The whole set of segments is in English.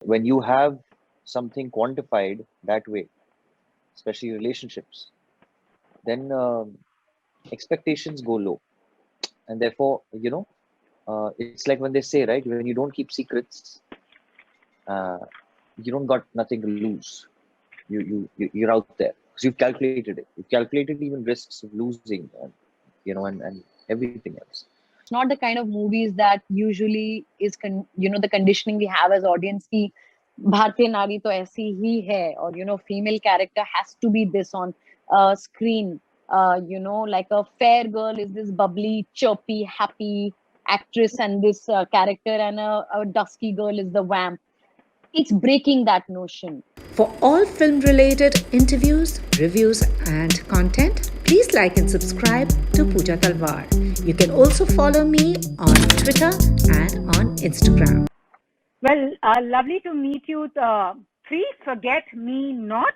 When you have something quantified that way, especially relationships, then expectations go low, and therefore, it's like when they say, right, when you don't keep secrets, uh, you don't got nothing to lose. You're out there because you've calculated it. You've calculated even risks of losing, and everything else. It's not the kind of movies that usually is the conditioning we have as audience ki bhartiya nari to aisi hi hai, or female character has to be this on screen. Like a fair girl is this bubbly, chirpy, happy actress, and this character, and a dusky girl is the vamp. It's breaking that notion. For all film related interviews, reviews, and content, please like and subscribe to Pooja Talwar. You can also follow me on Twitter and on Instagram. Well, lovely to meet you. Please forget me not.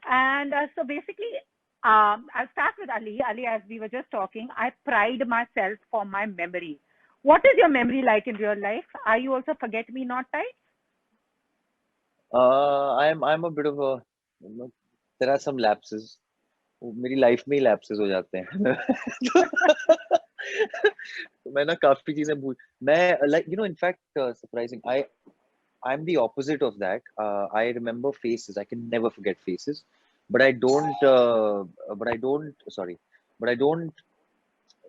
And so basically, I'll start with Ali. Ali, as we were just talking, I pride myself for my memory. What is your memory like in real life? Are you also forget me not type? I'm a bit of a, there are some lapses. मेरी life में ही lapses हो जाते हैं. तो मैं ना काफी चीजें भूल, मैं like in fact surprising, I'm the opposite of that. I remember faces. I can never forget faces, but I don't. Sorry, but I don't.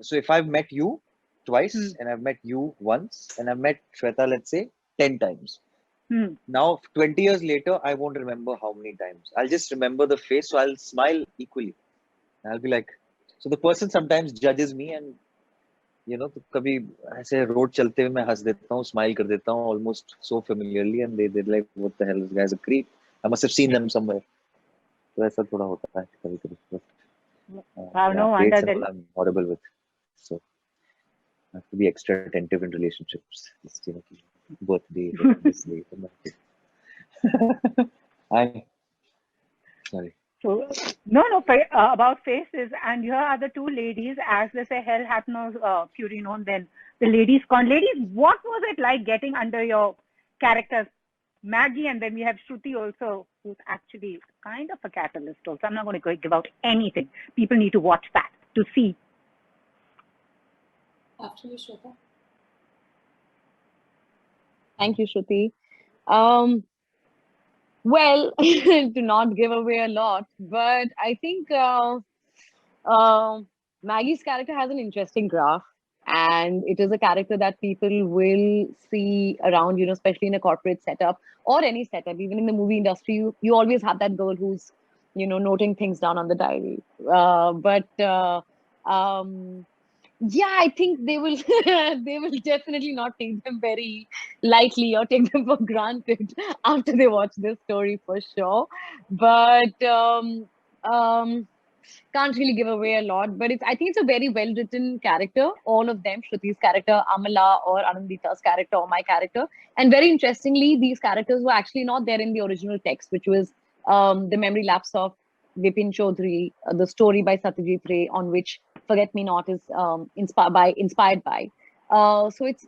So if I've met you twice and I've met you once and I've met Shweta, let's say 10 times. Now 20 years later, I won't remember how many times. I'll just remember the face, so I'll smile equally. I'll be like, so the person sometimes judges me, and तो कभी ऐसे road चलते हुए मैं हंस देता हूँ, smile कर देता हूँ almost so familiarly, and they're like, what the hell, this guy's a creep. I must have seen them somewhere. तो ऐसा थोड़ा होता है कभी-कभी. No wonder that I'm horrible with, so I have to be extra attentive in relationships. Just, birthday, this day, I sorry. So, no, about faces. And here are the two ladies, as they say, hell hath no fury known then. The ladies con. Ladies, what was it like getting under your characters? Maggie, and then we have Shruthi also, who's actually kind of a catalyst also. I'm not going to give out anything. People need to watch that to see. After you, Shweta. Thank you, Shruthi. Well, to not give away a lot, but I think Maggie's character has an interesting graph, and it is a character that people will see around, especially in a corporate setup or any setup. Even in the movie industry, you always have that girl who's, noting things down on the diary. Yeah, I think they will they will definitely not take them very lightly or take them for granted after they watch this story, for sure. But can't really give away a lot. But I think it's a very well written character. All of them, Shruti's character, Amala, or Anandita's character, or my character. And very interestingly, these characters were actually not there in the original text, which was the memory lapse of Vipin Chaudhary, the story by Satyajit Ray, on which Forget Me Not is inspired by. So it's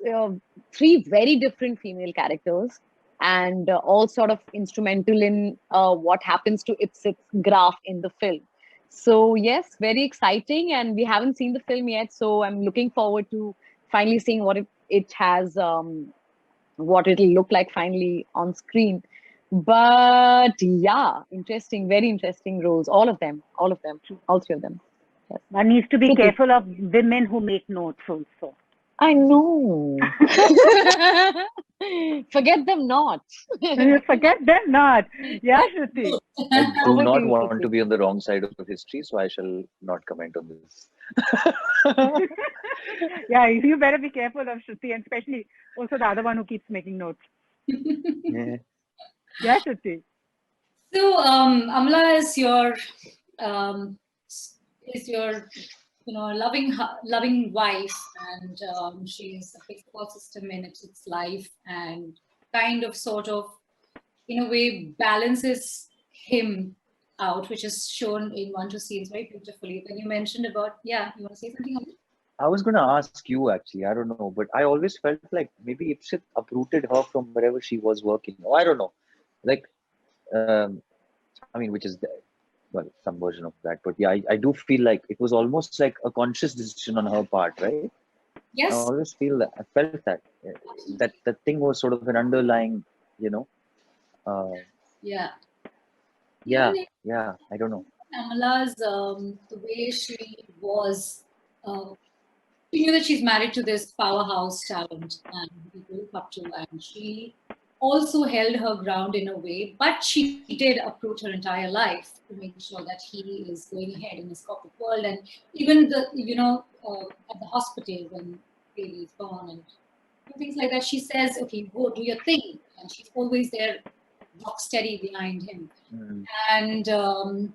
three very different female characters, and all sort of instrumental in what happens to Ipsit's graph in the film. So yes, very exciting, and we haven't seen the film yet, so I'm looking forward to finally seeing what it has, what it'll look like finally on screen. But yeah, interesting, very interesting roles, all of them, all three of them. Yes. One needs to be careful of women who make notes also. I know. Forget them not. Forget them not. Yeah, Shruthi. I do not want to be on the wrong side of history, so I shall not comment on this. Yeah, you better be careful of Shruthi, and especially also the other one who keeps making notes. Yeah, Shruthi. So, Amala is your loving wife, and she's a big support system in its life, and kind of sort of in a way balances him out, which is shown in one two scenes very beautifully. When you mentioned about, you want to say something, Ali? I was gonna ask you actually. I don't know, but I always felt like maybe Ipsit uprooted her from wherever she was working. Oh, I don't know. Like, um, I mean, which is well, some version of that. But yeah, I do feel like it was almost like a conscious decision on her part, right? I Yes. always feel that. I felt that that thing was sort of an underlying, you know. Uh, Yeah. yeah, Even in yeah. I don't know. Amala's the way she was, she knew that she's married to this powerhouse talent and people look up to, and she also held her ground in a way, but she did uproot her entire life to make sure that he is going ahead in his corporate world. And even the, at the hospital when baby is born and things like that, she says, okay, go do your thing. And she's always there, rock steady behind him. Mm, And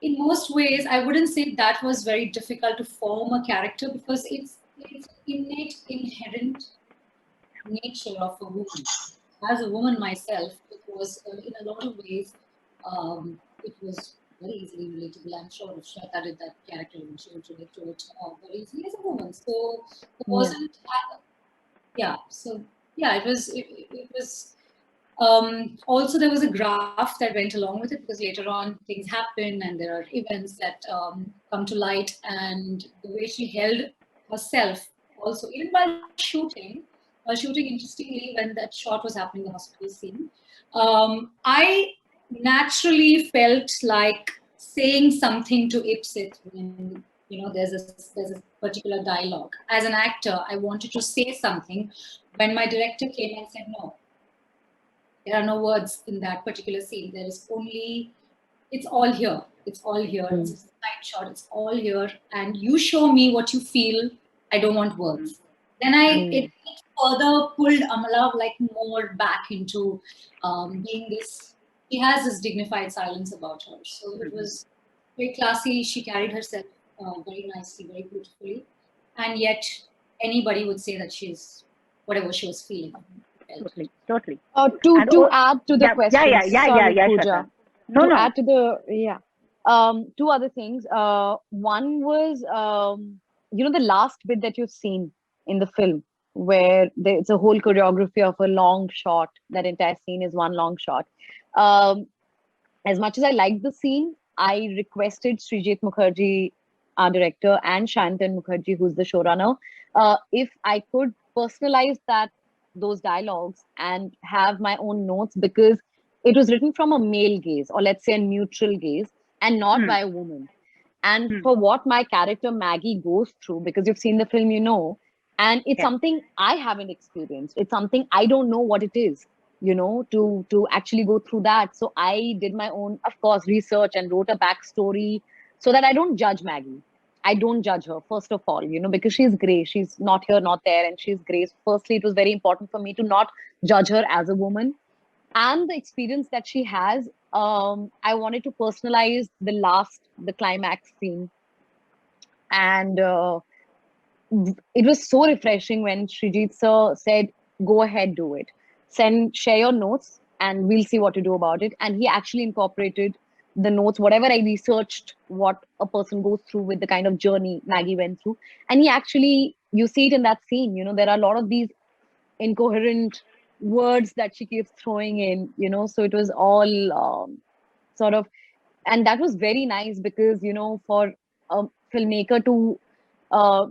in most ways, I wouldn't say that was very difficult to form a character because it's innate, inherent nature of a woman. As a woman myself, it was in a lot of ways, it was very easily relatable. I'm sure if Shweta did that character, she would relate to it very easily as a woman. So it Yeah. wasn't, yeah. So yeah, it was. Also, there was a graph that went along with it because later on things happen and there are events that come to light, and the way she held herself also, even while shooting, interestingly, when that shot was happening, the hospital scene, I naturally felt like saying something to Ipsit when there's a particular dialogue. As an actor, I wanted to say something. When my director came and said, no, there are no words in that particular scene. There is only, it's all here. It's all here. It's a side shot. It's all here. And you show me what you feel. I don't want words. Then it further pulled Amala like more back into being this, she has this dignified silence about her. So it was very classy. She carried herself very nicely, very beautifully. And yet anybody would say that she's whatever she was feeling. Totally, totally. To And oh, add to the yeah, question, sorry, Shweta. Pooja. No, To no. add to the two other things. One was the last bit that you've seen in the film where it's a whole choreography of a long shot. That entire scene is one long shot. As much as I liked the scene, I requested Srijit Mukherjee, our director, and Shantan Mukherjee, who's the showrunner, if I could personalize those dialogues and have my own notes, because it was written from a male gaze, or let's say a neutral gaze, and not by a woman. And for what my character Maggie goes through, because you've seen the film, and it's something I haven't experienced. It's something I don't know what it is, to actually go through that. So I did my own, of course, research and wrote a backstory so that I don't judge Maggie. I don't judge her, first of all, because she's grey. She's not here, not there, and she's grey. Firstly, it was very important for me to not judge her as a woman. And the experience that she has, I wanted to personalize the climax scene. And it was so refreshing when Srijit sir said, go ahead, do it. Share your notes and we'll see what to do about it. And he actually incorporated the notes, whatever I researched, what a person goes through with the kind of journey Maggie went through. And he actually, you see it in that scene, there are a lot of these incoherent words that she keeps throwing in, so it was all sort of, and that was very nice because, for a filmmaker to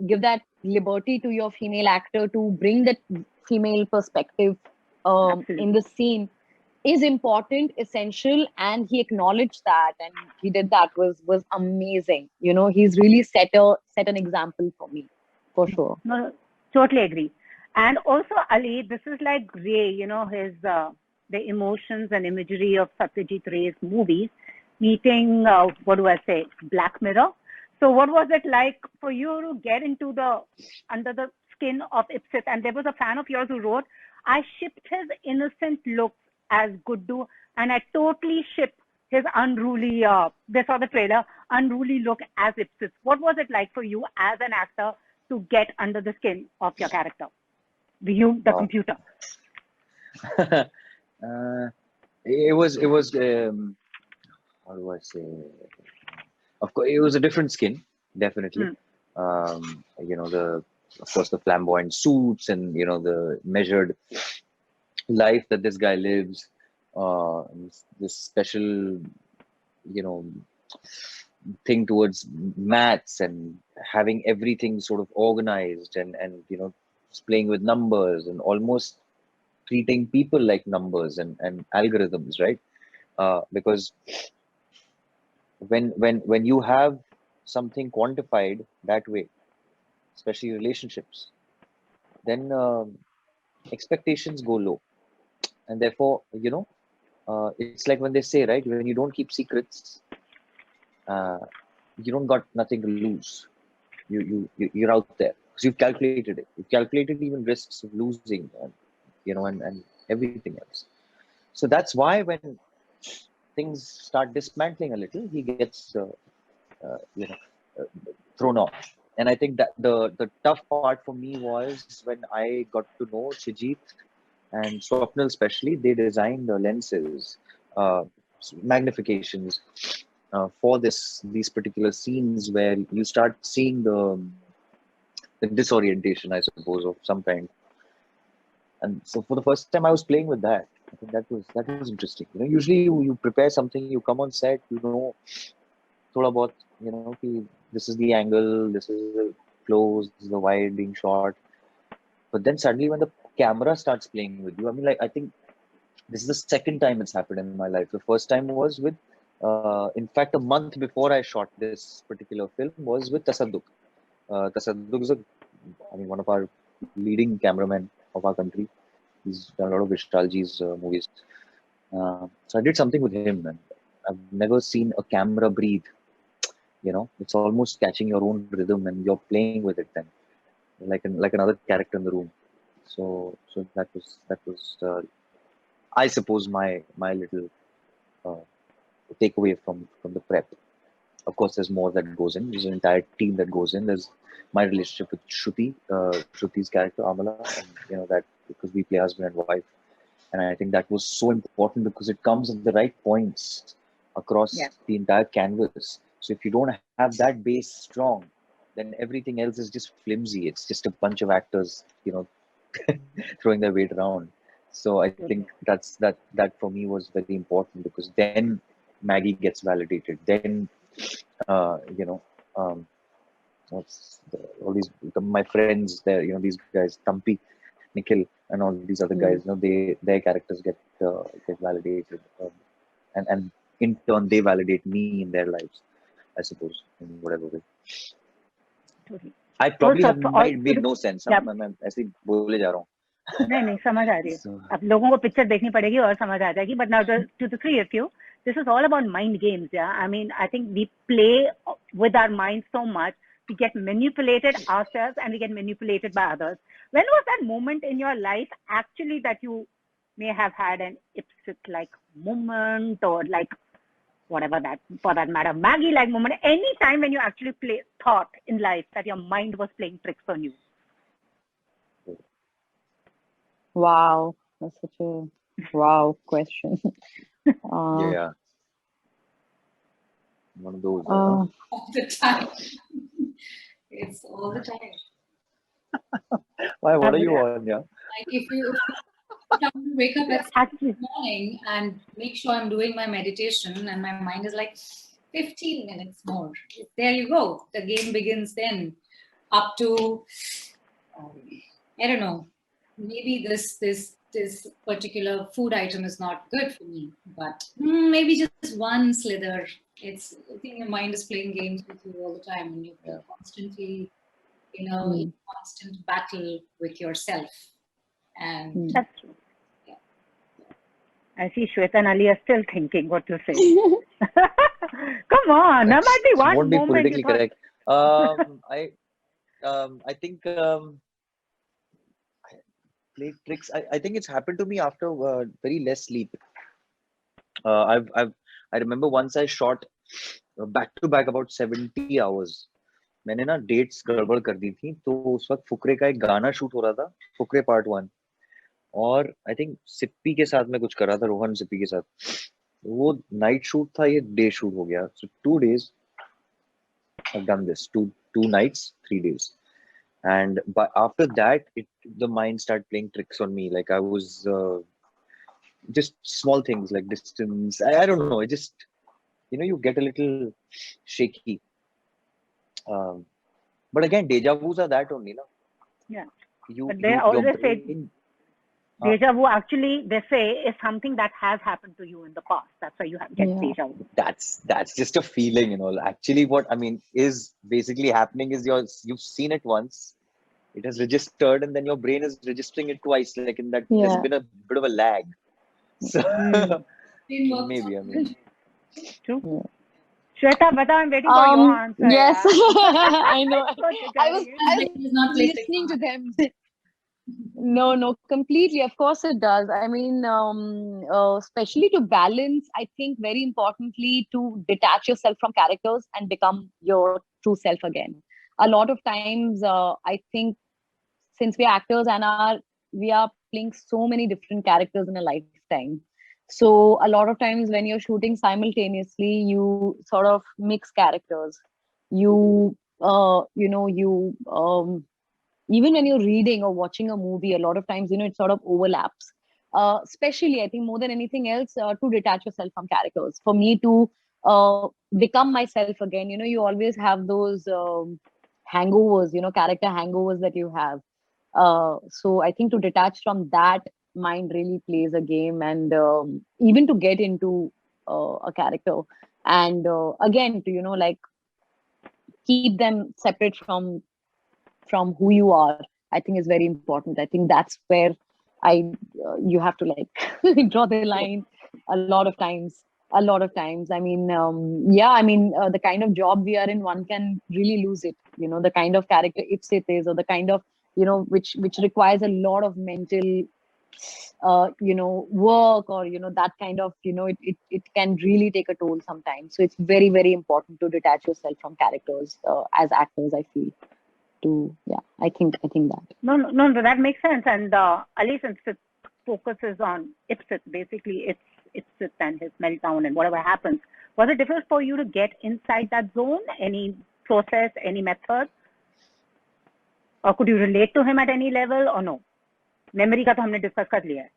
give that liberty to your female actor to bring that female perspective in the scene is important, essential, and he acknowledged that, and he did that was amazing. He's really set an example for me, for sure. No, totally agree. And also, Ali, this is like Ray, his the emotions and imagery of Satyajit Ray's movies meeting, what do I say, Black Mirror. So what was it like for you to get into under the skin of Ipsit? And there was a fan of yours who wrote, I shipped his innocent looks as Guddu, and I totally shipped his unruly, they saw the trailer, unruly look as Ipsit. What was it like for you as an actor to get under the skin of your character, the computer? It was how do I say? Of course, it was a different skin, definitely. Of course, the flamboyant suits and the measured life that this guy lives. This special, thing towards maths and having everything sort of organized and just playing with numbers and almost treating people like numbers and algorithms, right? Because when you have something quantified that way, especially relationships, then expectations go low, and therefore it's like when they say, right, when you don't keep secrets, you don't got nothing to lose. You're out there because you've calculated it. You've calculated even risks of losing, and everything else. So that's why when things start dismantling a little, he gets thrown off. And I think that the tough part for me was when I got to know Srijit and Swapnil especially. They designed the lenses, magnifications for these particular scenes where you start seeing the disorientation, I suppose, of some kind. And so for the first time, I was playing with that. I think that was interesting. Usually you prepare something, you come on set, thoda bahut, ki this is the angle, this is the close, this is the wide being shot. But then suddenly when the camera starts playing with you, I mean, like, I think this is the second time it's happened in my life. The first time was with, in fact, a month before I shot this particular film was with Tasadduk. Tasadduk is one of our leading cameramen of our country. He's done a lot of Vishalji's movies. So I did something with him, and I've never seen a camera breathe. It's almost catching your own rhythm, and you're playing with it then, like another character in the room. So that was I suppose my little takeaway from the prep. Of course, there's more that goes in. There's an entire team that goes in. There's my relationship with Shruthy's character Amala, and that because we play husband and wife, and I think that was so important because it comes at the right points across the entire canvas. So if you don't have that base strong, then everything else is just flimsy. It's just a bunch of actors, throwing their weight around. So I think that for me was very important because then Maggie gets validated. Then my friends there, these guys, Tampi, Nikhil, and all these other guys, their characters get validated, and in turn they validate me in their lives, I suppose, in whatever way. Totally. I probably have made no sense. मैं ऐसे ही बोले जा रहा हूँ. नहीं समझ आ रही है. अब लोगों को पिक्चर देखनी पड़ेगी और समझ आ जाएगी. But now to the three of you, this is all about mind games. Yeah, I mean, I think we play with our minds so much. We get manipulated ourselves and we get manipulated by others. When was that moment in your life actually that you may have had an Ipsit-like moment, or like whatever that, for that matter, Maggie-like moment, any time when you actually thought in life that your mind was playing tricks on you? Wow, that's such a wow question. Yeah. One of those. All the time. It's all the time. Why? What are you on? Yeah. Like if you wake up at 6 in the morning and make sure I'm doing my meditation, and my mind is like 15 minutes more. There you go. The game begins then. Up to I don't know. Maybe this particular food item is not good for me, but maybe just one slither. I think your mind is playing games with you all the time, and you're constantly, in constant battle with yourself. And that's true. Yeah. I see Shweta and Ali are still thinking what to say. Come on, there might be one won't be moment. Politically correct. I think play tricks. I think it's happened to me after very less sleep. I remember once I shot back to back about 70 hours. मैंने ना dates गड़बड़ कर दी थी, तो उस वक्त फुकरे का एक गाना शूट हो रहा था, फुकरे पार्ट 1, और I think सिप्पी के साथ मैं कुछ कर रहा था, रोहन सिप्पी के साथ. वो नाइट शूट था, ये डे शूट हो गया. So 2 days I've done this, 2 nights, 3 days. And but after that, the mind started playing tricks on me. Like I was just small things like distance. I don't know. It just, you get a little shaky. Um, but again, deja vus are that only, no? Yeah. You, But they your always say brain. deja vu, actually, they say, is something that has happened to you in the past. That's why you get Yeah. deja vu. That's just a feeling, Actually, what I mean is basically happening is you've seen it once, it has registered, and then your brain is registering it twice. Like in that, there's Yeah. been a bit of a lag. So Brain works maybe, I on mean, True. Yeah. Shweta, but I'm waiting for your answer. Yes, Yeah. I know. That's what you're I was telling His brain is not placing listening to them. No, completely. Of course it does. I mean, especially to balance, I think very importantly to detach yourself from characters and become your true self again. A lot of times, I think since we're actors and we are playing so many different characters in a lifetime. So a lot of times when you're shooting simultaneously, you sort of mix characters. You, even when you're reading or watching a movie, a lot of times, it sort of overlaps. Especially, I think more than anything else, to detach yourself from characters. For me to become myself again, you always have those hangovers, character hangovers that you have. So I think to detach from that, mind really plays a game, and even to get into a character, and again to like keep them separate from who you are, I think is very important. I think that's where I you have to like draw the line a lot of times. A lot of times. I mean, yeah, I mean, the kind of job we are in, one can really lose it. The kind of character Ipsit is, or the kind of, which requires a lot of mental, work, or, that kind of, it can really take a toll sometimes. So it's very, very important to detach yourself from characters as actors, I feel. I think that. No, that makes sense. And Ali, since it focuses on Ipsit, basically it's Ipsit and his meltdown and whatever happens, was it difficult for you to get inside that zone? Any process, any method? Or could you relate to him at any level or no? Memory का तो हमने discuss कर लिया है.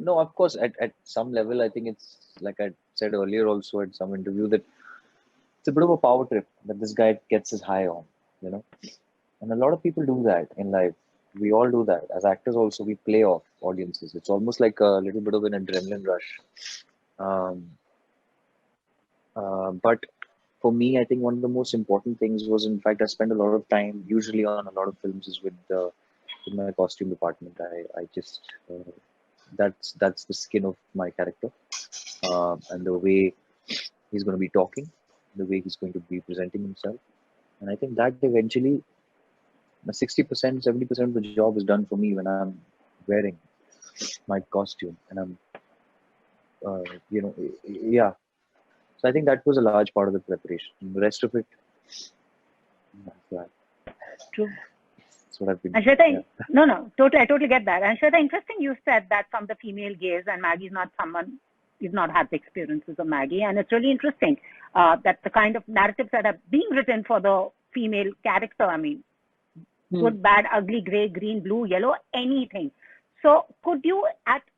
No, of course, at some level, I think it's like I said earlier also at some interview that it's a bit of a power trip that this guy gets his high on, and a lot of people do that in life. We all do that as actors. Also, we play off audiences. It's almost like a little bit of an adrenaline rush. But for me, I think one of the most important things was, in fact, I spend a lot of time, usually on a lot of films, is with my costume department. I just that's the skin of my character, and the way he's going to be talking, the way he's going to be presenting himself, and I think that eventually 60%, 70% of the job is done for me when I'm wearing my costume, and I'm, yeah. So I think that was a large part of the preparation. The rest of it, True. that's what I've been. And Shweta, no, totally, I totally get that. And Shweta, interesting you said that from the female gaze, and Maggie's not someone, you've not had the experiences of Maggie, and it's really interesting that the kind of narratives that are being written for the female character, I mean, good, bad, ugly, gray, green, blue, yellow, anything. So could you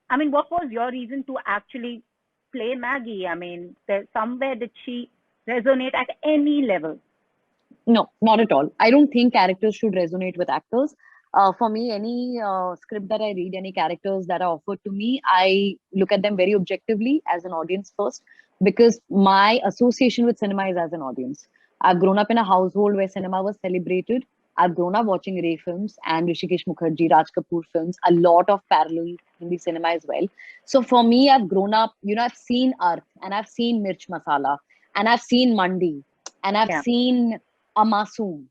what was your reason to actually play Maggie? I mean, somewhere did she resonate at any level? No, not at all. I don't think characters should resonate with actors. For me, any script that I read, any characters that are offered to me, I look at them very objectively as an audience first, because my association with cinema is as an audience. I've grown up in a household where cinema was celebrated. I've grown up watching Ray films and Rishikesh Mukherjee, Raj Kapoor films, a lot of parallel Hindi cinema as well. So for me, I've grown up, I've seen Arth, and I've seen Mirch Masala, and I've seen Mandi, and I've seen Amasoom,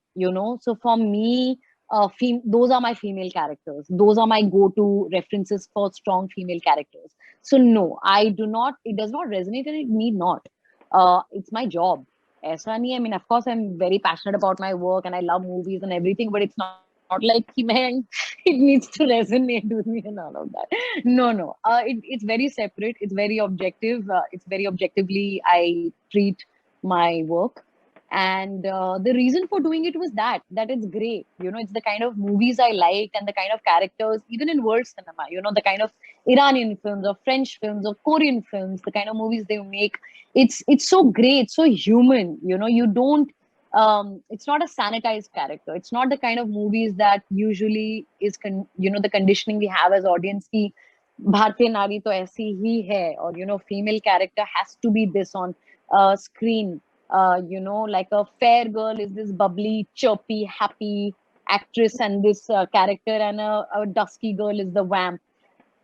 So for me, those are my female characters. Those are my go-to references for strong female characters. So no, I do not, it does not resonate, and it need not. It's my job. I mean, of course, I'm very passionate about my work and I love movies and everything, but it's not like it needs to resonate with me and all of that. No. It's very separate. It's very objective. It's very objectively I treat my work. And the reason for doing it was that it's great. It's the kind of movies I like and the kind of characters, even in world cinema, the kind of Iranian films or French films or Korean films, the kind of movies they make. It's so great, so human. You don't, it's not a sanitized character. It's not the kind of movies that usually is, the conditioning we have as audience ki Bhartiya Nari to aisi hi hai, or, female character has to be this on screen. Like a fair girl is this bubbly, chirpy, happy actress, and this character, and a dusky girl is the vamp.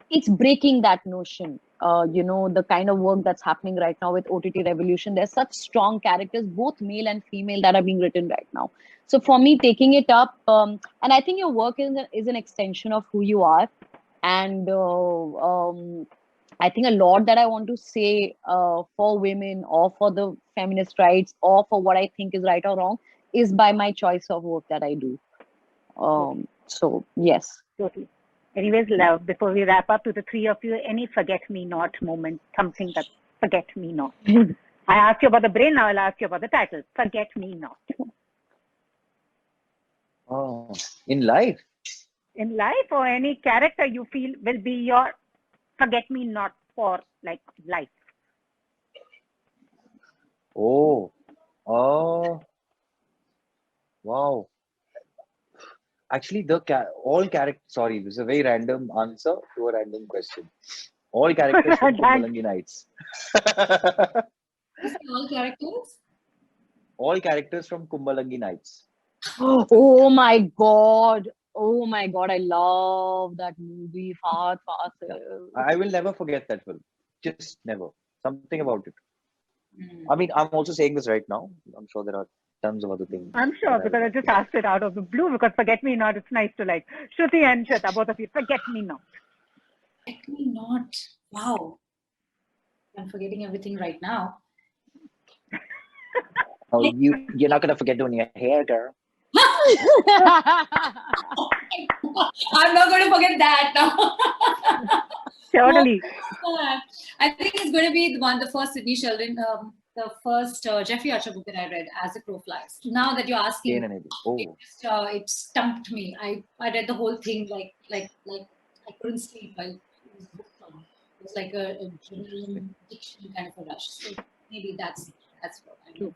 It's breaking that notion. The kind of work that's happening right now with OTT revolution. There's such strong characters, both male and female, that are being written right now. So for me, taking it up, and I think your work is an extension of who you are. And I think a lot that I want to say for women, or for the feminist rights, or for what I think is right or wrong, is by my choice of work that I do. So yes. Totally. Anyways, before we wrap up, to the three of you, any forget-me-not moment, something that forget-me-not. I asked you about the brain, now I'll ask you about the title. Forget-me-not. Oh, in life? In life, or any character you feel will be your forget-me-not for like life. Oh, wow. Actually, all characters. Sorry, this is a very random answer to a random question. All characters from Kumbalangi Nights. All characters? All characters from Kumbalangi Nights. Oh my god! I love that movie. Fast. I will never forget that film. Just never. Something about it. I mean, I'm also saying this right now. I'm sure there are tons of other things. I'm sure, because I just asked it out of the blue, because forget-me-not, it's nice to like Shruthi and Shweta, both of you, forget-me-not. Forget-me-not. Wow. I'm forgetting everything right now. Oh, you're not gonna forget doing your hair, girl. I'm not going to forget that now. Totally. I think it's going to be the first Sidney Sheldon, the first Jeffrey Archer book that I read, As the Crow Flies. Now that you're asking, it stumped me. I read the whole thing like I couldn't sleep. It was booked on. It was like a dream diction kind of a rush. So maybe that's what I know.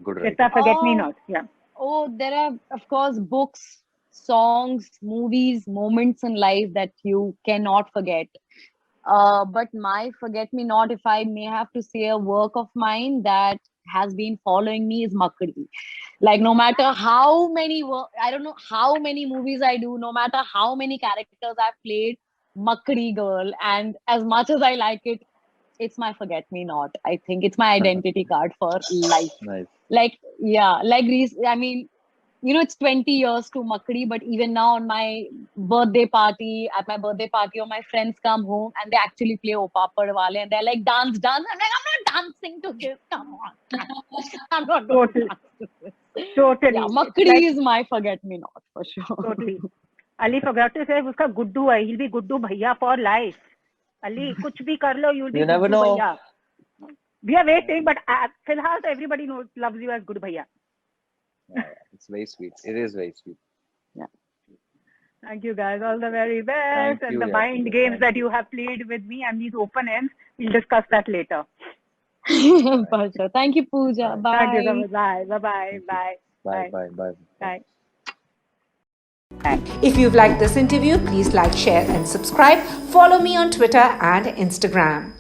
Good, right? It's a forget-me-not. Yeah. Oh, there are, of course, books, songs, movies, moments in life that you cannot forget. But my forget-me-not, if I may have to say a work of mine that has been following me, is Makdi. Like, no matter how many, I don't know how many movies I do, no matter how many characters I've played, Makdi girl. And as much as I like it, it's my forget-me-not. I think it's my identity card for life. Nice. Like, yeah, I mean, it's 20 years to Makdi, but even now at my birthday party, or my friends come home and they actually play O Papad Wale, and they're like, dance. I'm like, I'm not dancing to this. Come on. I'm not Totally. Totally. Yeah, Makdi is my forget-me-not for sure. Totally. Ali forgot to say, uska Guddu hai. He'll be Guddu Bhaiya for life. Ali, kuch bhi kar lo, you'll be You never Guddu know. Bhaiya. We are waiting, but filhal, everybody loves you as Guddu Bhaiya. Yeah, it's very sweet. It is very sweet. Yeah. Thank you, guys. All the very best. And the mind games that you have played with me and these open ends, we'll discuss that later. For sure. Thank you, Pooja. Bye. Thank you so much. Bye. Bye-bye. Bye. Bye. If you've liked this interview, please like, share, and subscribe. Follow me on Twitter and Instagram.